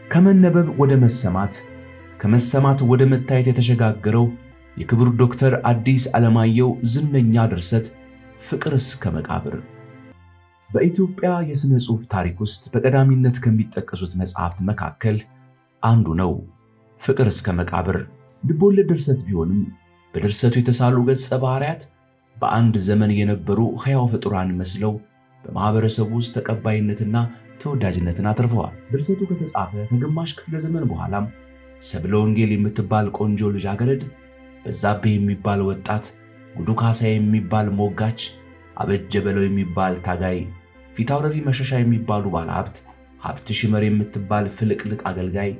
ከመነበብ ወደ መሰማት ከመሰማት ወደ መታየት የተሸጋገረው የክቡር ዶክተር አዲስ ዓለማየሁ ዝነኛ ድርሰት ፍቅር እስከ መቃብር በኢትዮጵያ የሥነ ጽሑፍ ታሪክ ውስጥ በቀዳሚነት ከሚጠቀሱት መጽሐፍት መካከል አንዱ ነው። ፍቅር እስከ መቃብር ልቦለድ ድርሰት ቢሆንም በድርሰቱ የተሳሉ ገጸ ባህሪያት በአንድ ዘመን የነበሩ ሕያው ፍጡራን መስለው በማህበረሰቡ ውስጥ ተቀባይነትና ተወዳጅነትን አትርፈዋል። ድርሰቱ ከተጻፈ ከግማሽ ክፍለ ዘመን በኋላም ሰብለ ወንጌል የምትባል ቆንጆ ልጃገረድ፣ በዛብህ የሚባል ወጣት፣ ጉዱ ካሳ የሚባል ሞጋች፣ አበጀ በለው የሚባል ታጋይ፣ ፊታውራሪ መሸሻ የሚባሉ ባለሀብት፣ ሀብት ሽመር የምትባል ፍልቅልቅ አገልጋይ፣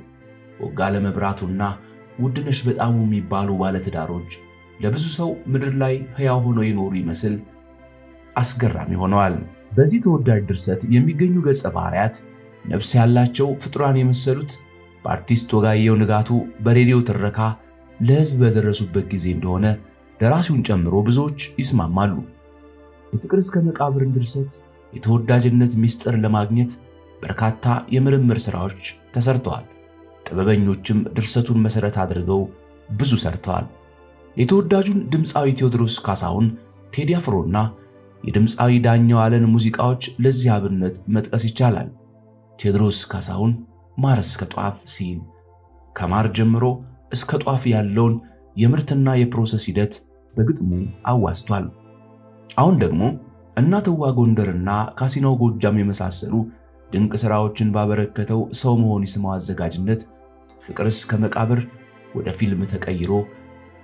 ቦጋለ መብራቱና ውድነሽ በጣሙ የሚባሉ ባለትዳሮች ለብዙ ሰው ምድር ላይ ሕያው ሆነው ይኖሩ ይመስል አስገራሚ ሆነዋል። በዚህ ተወዳጅ ድርሰት የሚገኙ ገጸ ባህሪያት ነፍስ ያላቸው ፍጡራን የመሰሉት በአርቲስት ወጋየሁ ንጋቱ በሬዲዮ ትረካ ለሕዝብ በደረሱበት ጊዜ እንደሆነ ደራሲውን ጨምሮ ብዙዎች ይስማማሉ። የፍቅር እስከ መቃብርን ድርሰት የተወዳጅነት ምስጢር ለማግኘት በርካታ የምርምር ሥራዎች ተሰርተዋል። ጥበበኞችም ድርሰቱን መሠረት አድርገው ብዙ ሰርተዋል። የተወዳጁን ድምፃዊ ቴዎድሮስ ካሳሁን ቴዲ አፍሮና የድምፃዊ ዳኛው አለን ሙዚቃዎች ለዚህ አብነት መጥቀስ ይቻላል። ቴዎድሮስ ካሳሁን ማር እስከ ጧፍ ሲል ከማር ጀምሮ እስከ ጧፍ ያለውን የምርትና የፕሮሰስ ሂደት በግጥሙ አዋስቷል። አሁን ደግሞ እናትዋ ጎንደርና ካሲናው ጎጃም የመሳሰሉ ድንቅ ሥራዎችን ባበረከተው ሰው መሆን ይስማው አዘጋጅነት ፍቅር እስከ መቃብር ወደ ፊልም ተቀይሮ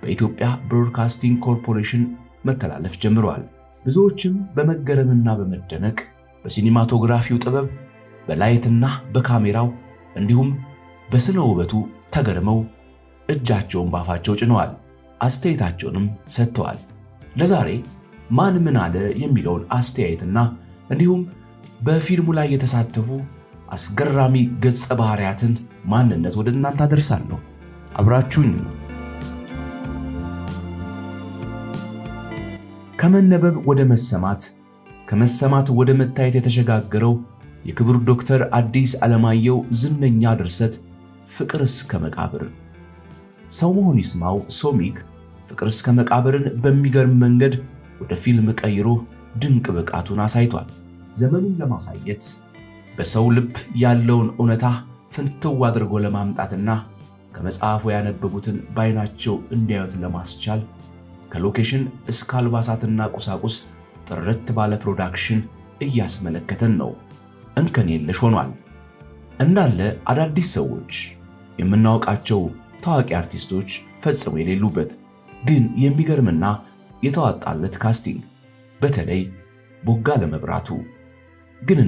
በኢትዮጵያ ብሮድካስቲንግ ኮርፖሬሽን መተላለፍ ጀምሯል። ብዙዎችም በመገረምና በመደነቅ በሲኒማቶግራፊው ጥበብ፣ በላይትና በካሜራው እንዲሁም በስነ ውበቱ ተገርመው እጃቸውን ባፋቸው ጭነዋል፣ አስተያየታቸውንም ሰጥተዋል። ለዛሬ ማን ምን አለ የሚለውን አስተያየትና እንዲሁም በፊልሙ ላይ የተሳተፉ አስገራሚ ገጸ ባህሪያትን ማንነት ወደ እናንተ አደርሳለሁ። አብራችሁኝ ነው። ከመነበብ ወደ መሰማት ከመሰማት ወደ መታየት የተሸጋገረው የክቡር ዶክተር አዲስ ዓለማየሁ ዝነኛ ድርሰት ፍቅር እስከ መቃብር። ሰው መሆን ይስማው ሶሚክ ፍቅር እስከ መቃብርን በሚገርም መንገድ ወደ ፊልም ቀይሮ ድንቅ ብቃቱን አሳይቷል። ዘመኑን ለማሳየት በሰው ልብ ያለውን እውነታ ፍንትው አድርጎ ለማምጣትና ከመጽሐፉ ያነበቡትን በዓይናቸው እንዲያዩት ለማስቻል ከሎኬሽን እስከ አልባሳትና ቁሳቁስ ጥርት ባለ ፕሮዳክሽን እያስመለከተን ነው። እንከን የለሽ ሆኗል። እንዳለ አዳዲስ ሰዎች፣ የምናውቃቸው ታዋቂ አርቲስቶች ፈጽሞ የሌሉበት ግን የሚገርምና የተዋጣለት ካስቲንግ፣ በተለይ ቦጋለ መብራቱ ግን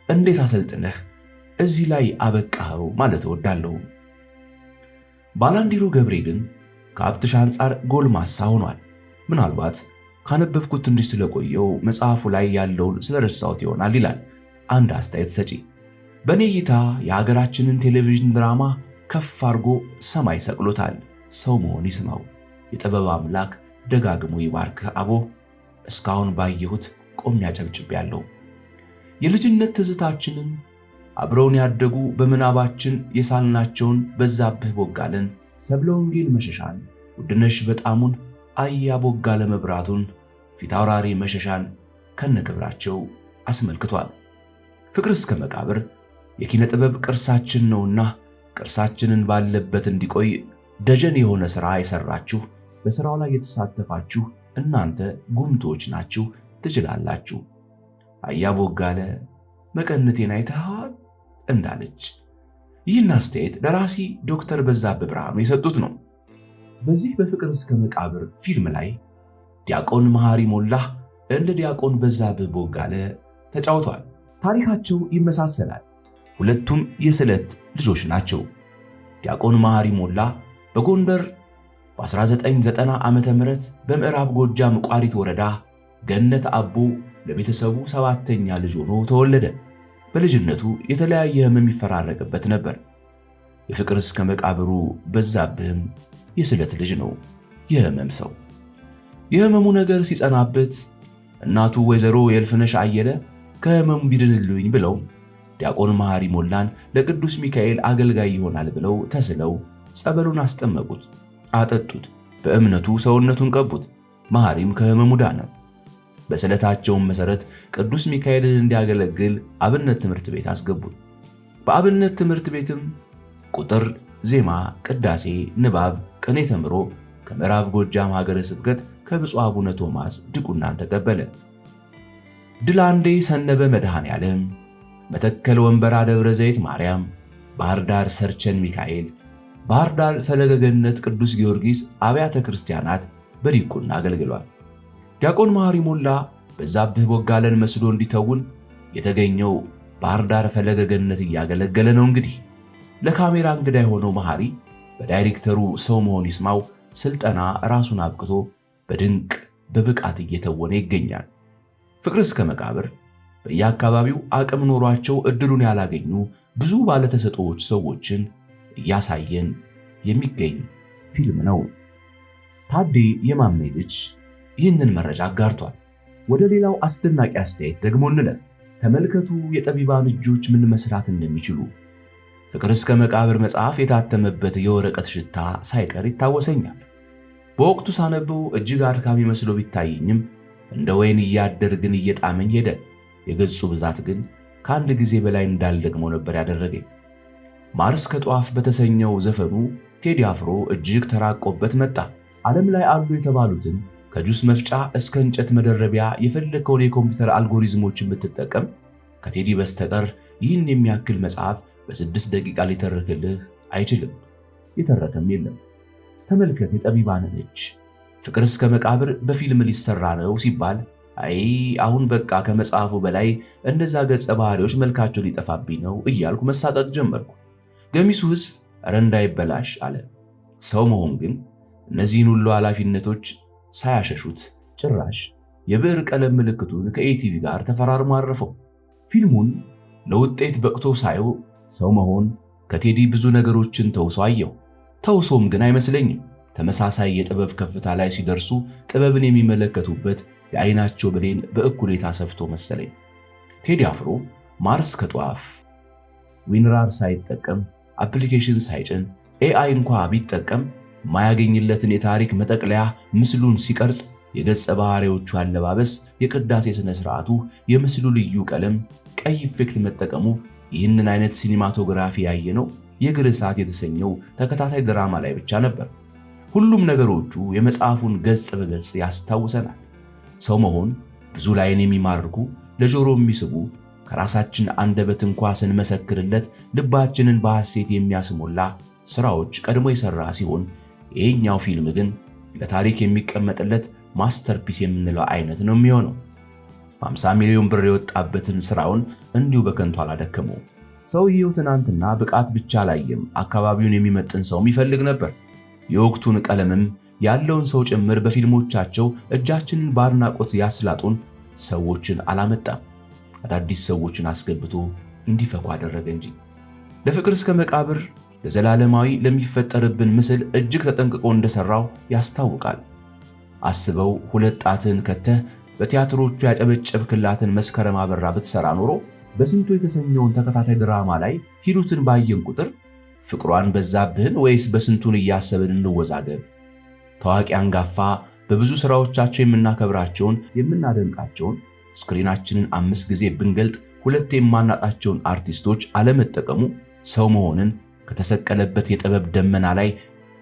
እንዴት አሰልጥነህ እዚህ ላይ አበቃኸው ማለት እወዳለሁ። ባላንዲሮ ገብሬ ግን ከሀብትሽ አንጻር ጎልማሳ ሆኗል። ምናልባት ካነበብኩት ትንሽ ስለቆየው መጽሐፉ ላይ ያለውን ስለረሳሁት ይሆናል ይላል አንድ አስተያየት ሰጪ። በእኔ እይታ የሀገራችንን ቴሌቪዥን ድራማ ከፍ አድርጎ ሰማይ ሰቅሎታል። ሰው መሆን ይስማው። የጥበብ አምላክ ደጋግሞ ይባርክህ አቦ። እስካሁን ባየሁት ቆሜ አጨብጭቤያለሁ። የልጅነት ትዝታችንን አብረውን ያደጉ በምናባችን የሳልናቸውን በዛብህ ቦጋለን፣ ሰብለ ወንጌል መሸሻን፣ ውድነሽ በጣሙን፣ አያ ቦጋለ መብራቱን፣ ፊታውራሪ መሸሻን ከነክብራቸው አስመልክቷል። ፍቅር እስከ መቃብር የኪነ ጥበብ ቅርሳችን ነውና ቅርሳችንን ባለበት እንዲቆይ ደጀን የሆነ ሥራ የሰራችሁ፣ በሥራው ላይ የተሳተፋችሁ እናንተ ጉምቶች ናችሁ፣ ትችላላችሁ። አያ ቦጋለ መቀነቴን አይተሃል እንዳለች ይህን አስተያየት ደራሲ ዶክተር በዛብህ ብርሃኑ የሰጡት ነው። በዚህ በፍቅር እስከ መቃብር ፊልም ላይ ዲያቆን መሐሪ ሞላ እንደ ዲያቆን በዛብህ ቦጋለ ተጫውቷል። ታሪካቸው ይመሳሰላል። ሁለቱም የስለት ልጆች ናቸው። ዲያቆን መሐሪ ሞላ በጎንደር በ1990 ዓመተ ምህረት በምዕራብ ጎጃም ቋሪት ወረዳ ገነት አቦ ለቤተሰቡ ሰባተኛ ልጅ ሆኖ ተወለደ። በልጅነቱ የተለያየ ሕመም ይፈራረቅበት ነበር። የፍቅር እስከ መቃብሩ በዛብህም የስለት ልጅ ነው፣ የሕመም ሰው። የሕመሙ ነገር ሲጸናበት እናቱ ወይዘሮ የልፍነሽ አየለ ከሕመሙ ቢድንልኝ ብለው ዲያቆን መሐሪ ሞላን ለቅዱስ ሚካኤል አገልጋይ ይሆናል ብለው ተስለው ጸበሉን አስጠመቁት፣ አጠጡት፣ በእምነቱ ሰውነቱን ቀቡት። መሐሪም ከሕመሙ ዳነ። በስለታቸውም መሠረት ቅዱስ ሚካኤልን እንዲያገለግል አብነት ትምህርት ቤት አስገቡት። በአብነት ትምህርት ቤትም ቁጥር፣ ዜማ፣ ቅዳሴ፣ ንባብ፣ ቅኔ ተምሮ ከምዕራብ ጎጃም ሀገረ ስብከት ከብፁዕ አቡነ ቶማስ ድቁናን ተቀበለ። ድላንዴ ሰነበ መድኃኔ ዓለም፣ መተከል ወንበራ ደብረ ዘይት ማርያም፣ ባህር ዳር ሰርቸን ሚካኤል፣ ባህር ዳር ፈለገ ገነት ቅዱስ ጊዮርጊስ አብያተ ክርስቲያናት በዲቁና አገልግሏል። ዲያቆን መሐሪ ሞላ በዛብህ ቦጋለን መስሎ እንዲተውን የተገኘው ባህር ዳር ፈለገ ገነት እያገለገለ ነው። እንግዲህ ለካሜራ እንግዳ የሆነው መሐሪ በዳይሬክተሩ ሰው መሆን ይስማው ስልጠና ራሱን አብቅቶ በድንቅ በብቃት እየተወነ ይገኛል። ፍቅር እስከ መቃብር በየአካባቢው አቅም ኖሯቸው እድሉን ያላገኙ ብዙ ባለተሰጥኦዎች ሰዎችን እያሳየን የሚገኝ ፊልም ነው። ታዴ የማሜ ልጅ ይህንን መረጃ አጋርቷል። ወደ ሌላው አስደናቂ አስተያየት ደግሞ እንለፍ። ተመልከቱ የጠቢባን እጆች ምን መስራት እንደሚችሉ። ፍቅር እስከ መቃብር መጽሐፍ የታተመበት የወረቀት ሽታ ሳይቀር ይታወሰኛል። በወቅቱ ሳነበው እጅግ አድካሚ መስሎ ቢታየኝም እንደ ወይን እያደር ግን እየጣመኝ ሄደ። የገጹ ብዛት ግን ከአንድ ጊዜ በላይ እንዳልደግመው ነበር ያደረገኝ። ማር እስከ ጧፍ በተሰኘው ዘፈኑ ቴዲ አፍሮ እጅግ ተራቆበት መጣ። ዓለም ላይ አሉ የተባሉትን ከጁስ መፍጫ እስከ እንጨት መደረቢያ የፈለከውን የኮምፒውተር አልጎሪዝሞችን ብትጠቀም ከቴዲ በስተቀር ይህን የሚያክል መጽሐፍ በ6 ደቂቃ ሊተርክልህ አይችልም። የተረከም የለም። ተመልከት የጠቢባንን እጅ። ፍቅር እስከ መቃብር በፊልም ሊሰራ ነው ሲባል አይ አሁን በቃ ከመጽሐፉ በላይ እነዛ ገጸ ባህሪዎች መልካቸው ሊጠፋብኝ ነው እያልኩ መሳቀቅ ጀመርኩ። ገሚሱ ሕዝብ ኧረ እንዳይበላሽ አለ። ሰው መሆን ግን እነዚህን ሁሉ ኃላፊነቶች ሳያሸሹት ጭራሽ የብዕር ቀለም ምልክቱን ከኤቲቪ ጋር ተፈራርሞ አረፈው። ፊልሙን ለውጤት በቅቶ ሳየው ሰው መሆን ከቴዲ ብዙ ነገሮችን ተውሶ አየሁ። ተውሶም ግን አይመስለኝም። ተመሳሳይ የጥበብ ከፍታ ላይ ሲደርሱ ጥበብን የሚመለከቱበት የዓይናቸው ብሌን በእኩሌታ ሰፍቶ መሰለኝ። ቴዲ አፍሮ ማር እስከ ጧፍ ዊንራር ሳይጠቀም አፕሊኬሽን ሳይጭን ኤአይ እንኳ ቢጠቀም ማያገኝለትን የታሪክ መጠቅለያ ምስሉን ሲቀርጽ የገጸ ባህሪዎቹ አለባበስ፣ የቅዳሴ ስነ ስርዓቱ፣ የምስሉ ልዩ ቀለም፣ ቀይ ኢፌክት መጠቀሙ ይህንን አይነት ሲኒማቶግራፊ ያየነው የእግር እሳት የተሰኘው ተከታታይ ድራማ ላይ ብቻ ነበር። ሁሉም ነገሮቹ የመጽሐፉን ገጽ በገጽ ያስታውሰናል። ሰው መሆን ብዙ ላይን የሚማርኩ ለጆሮ የሚስቡ ከራሳችን አንደበት እንኳ ስንመሰክርለት ልባችንን በሐሴት የሚያስሞላ ስራዎች ቀድሞ የሰራ ሲሆን ይሄኛው ፊልም ግን ለታሪክ የሚቀመጥለት ማስተርፒስ የምንለው አይነት ነው የሚሆነው። 50 ሚሊዮን ብር የወጣበትን ስራውን እንዲሁ በከንቱ አላደከመው። ሰውየው ትናንትና ብቃት ብቻ አላየም፣ አካባቢውን የሚመጥን ሰውም ይፈልግ ነበር። የወቅቱን ቀለምም ያለውን ሰው ጭምር በፊልሞቻቸው እጃችንን በአድናቆት ያስላጡን ሰዎችን አላመጣም። አዳዲስ ሰዎችን አስገብቶ እንዲፈኩ አደረገ እንጂ። ለፍቅር እስከ መቃብር ለዘላለማዊ ለሚፈጠርብን ምስል እጅግ ተጠንቅቆ እንደሰራው ያስታውቃል። አስበው 2 ጣትን ከተህ በቲያትሮቹ ያጨበጨብክላትን መስከረም አበራ ብትሰራ ኖሮ በስንቱ የተሰኘውን ተከታታይ ድራማ ላይ ሂሩትን ባየን ቁጥር ፍቅሯን በዛብህን ወይስ በስንቱን እያሰብን እንወዛገብ? ታዋቂ አንጋፋ በብዙ ስራዎቻቸው የምናከብራቸውን የምናደንቃቸውን ስክሪናችንን 5 ጊዜ ብንገልጥ 2 የማናጣቸውን አርቲስቶች አለመጠቀሙ ሰው መሆንን ከተሰቀለበት የጥበብ ደመና ላይ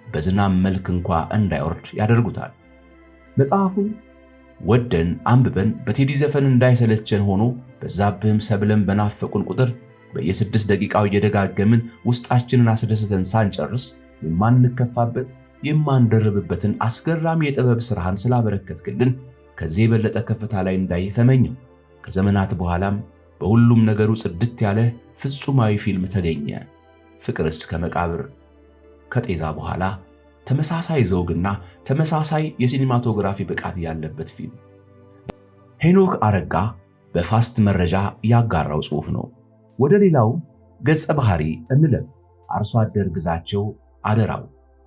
በዝናብ መልክ እንኳ እንዳይወርድ ያደርጉታል። መጽሐፉን ወደን አንብበን በቴዲ ዘፈን እንዳይሰለቸን ሆኖ በዛብህም ሰብለም በናፈቁን ቁጥር በየ6 ደቂቃው እየደጋገምን ውስጣችንን አስደስተን ሳንጨርስ የማንከፋበት የማንደርብበትን አስገራሚ የጥበብ ስራህን ስላበረከትክልን ከዚህ የበለጠ ከፍታ ላይ እንዳይተመኘው። ከዘመናት በኋላም በሁሉም ነገሩ ጽድት ያለ ፍጹማዊ ፊልም ተገኘ። ፍቅር እስከ መቃብር ከጤዛ በኋላ ተመሳሳይ ዘውግና ተመሳሳይ የሲኒማቶግራፊ ብቃት ያለበት ፊልም። ሄኖክ አረጋ በፋስት መረጃ ያጋራው ጽሑፍ ነው። ወደ ሌላው ገጸ ባህሪ እንለፍ። አርሶ አደር ግዛቸው አደራው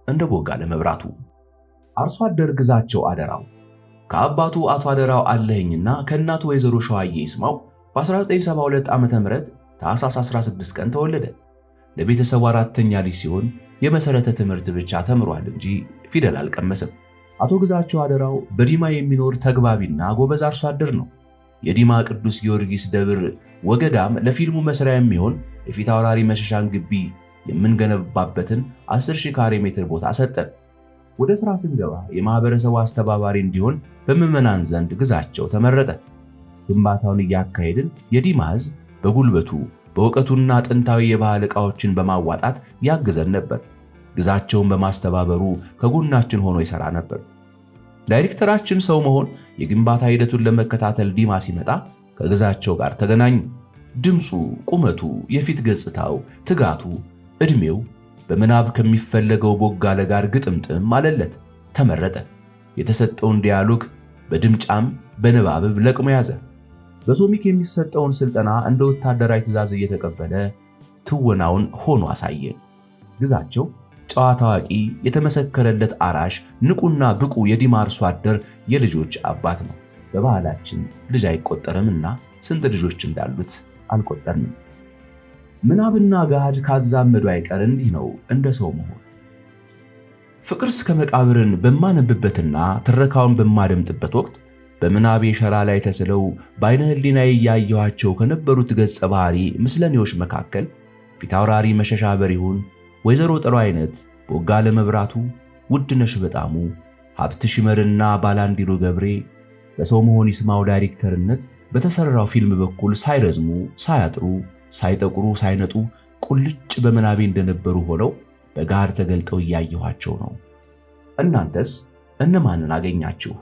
እንደ ቦጋለ መብራቱ። አርሶ አደር ግዛቸው አደራው ከአባቱ አቶ አደራው አለኸኝና ከእናቱ ወይዘሮ ሸዋዬ ይስማው በ1972 ዓ.ም ታኅሳስ 16 ቀን ተወለደ። ለቤተሰቡ አራተኛ ልጅ ሲሆን የመሰረተ ትምህርት ብቻ ተምሯል እንጂ ፊደል አልቀመሰም። አቶ ግዛቸው አደራው በዲማ የሚኖር ተግባቢና ጎበዝ አርሶ አደር ነው። የዲማ ቅዱስ ጊዮርጊስ ደብር ወገዳም ለፊልሙ መስሪያ የሚሆን የፊት አውራሪ መሸሻን ግቢ የምንገነባበትን 10,000 ካሬ ሜትር ቦታ ሰጠን። ወደ ሥራ ስንገባ የማህበረሰቡ አስተባባሪ እንዲሆን በምዕመናን ዘንድ ግዛቸው ተመረጠ። ግንባታውን እያካሄድን የዲማ ሕዝብ በጉልበቱ በእውቀቱና ጥንታዊ የባህል ዕቃዎችን በማዋጣት ያግዘን ነበር። ግዛቸውን በማስተባበሩ ከጎናችን ሆኖ ይሠራ ነበር። ዳይሬክተራችን ሰው መሆን የግንባታ ሂደቱን ለመከታተል ዲማ ሲመጣ ከግዛቸው ጋር ተገናኙ። ድምፁ፣ ቁመቱ፣ የፊት ገጽታው፣ ትጋቱ፣ ዕድሜው በምናብ ከሚፈለገው ቦጋለ ጋር ግጥምጥም አለለት። ተመረጠ። የተሰጠውን ዲያሎግ በድምጫም በንባብም ለቅሞ ያዘ። በሶሚክ የሚሰጠውን ስልጠና እንደ ወታደራዊ ትዕዛዝ እየተቀበለ ትወናውን ሆኖ አሳየን። ግዛቸው ጨዋ ታዋቂ፣ የተመሰከረለት አራሽ፣ ንቁና ብቁ የዲማ አርሶ አደር የልጆች አባት ነው። በባህላችን ልጅ አይቆጠርምና ስንት ልጆች እንዳሉት አልቆጠርንም። ምናብና ገሃድ ካዛመዱ አይቀር እንዲህ ነው እንደ ሰው መሆን። ፍቅር እስከ መቃብርን በማነብበትና ትረካውን በማደምጥበት ወቅት በምናቤ ሸራ ላይ ተስለው በዓይነ ሕሊናዬ እያየኋቸው ከነበሩት ገጸ ባህሪ ምስለኔዎች መካከል ፊታውራሪ መሸሻ በሪሁን፣ ወይዘሮ ጥሩ አይነት፣ ቦጋለ መብራቱ፣ ውድነሽ በጣሙ፣ ሀብት ሽመርና ባላንዲሮ ገብሬ በሰው መሆን ይስማው ዳይሬክተርነት በተሰራው ፊልም በኩል ሳይረዝሙ፣ ሳያጥሩ፣ ሳይጠቁሩ፣ ሳይነጡ ቁልጭ በምናቤ እንደነበሩ ሆነው በጋር ተገልጠው እያየኋቸው ነው። እናንተስ እነማንን አገኛችሁ?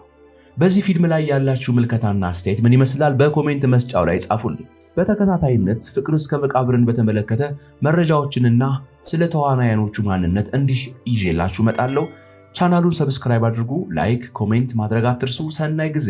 በዚህ ፊልም ላይ ያላችሁ ምልከታና አስተያየት ምን ይመስላል? በኮሜንት መስጫው ላይ ጻፉልኝ። በተከታታይነት ፍቅር እስከ መቃብርን በተመለከተ መረጃዎችንና ስለ ተዋናያኖቹ ማንነት እንዲህ ይዤላችሁ እመጣለሁ። ቻናሉን ሰብስክራይብ አድርጉ፣ ላይክ፣ ኮሜንት ማድረግ አትርሱ። ሰናይ ጊዜ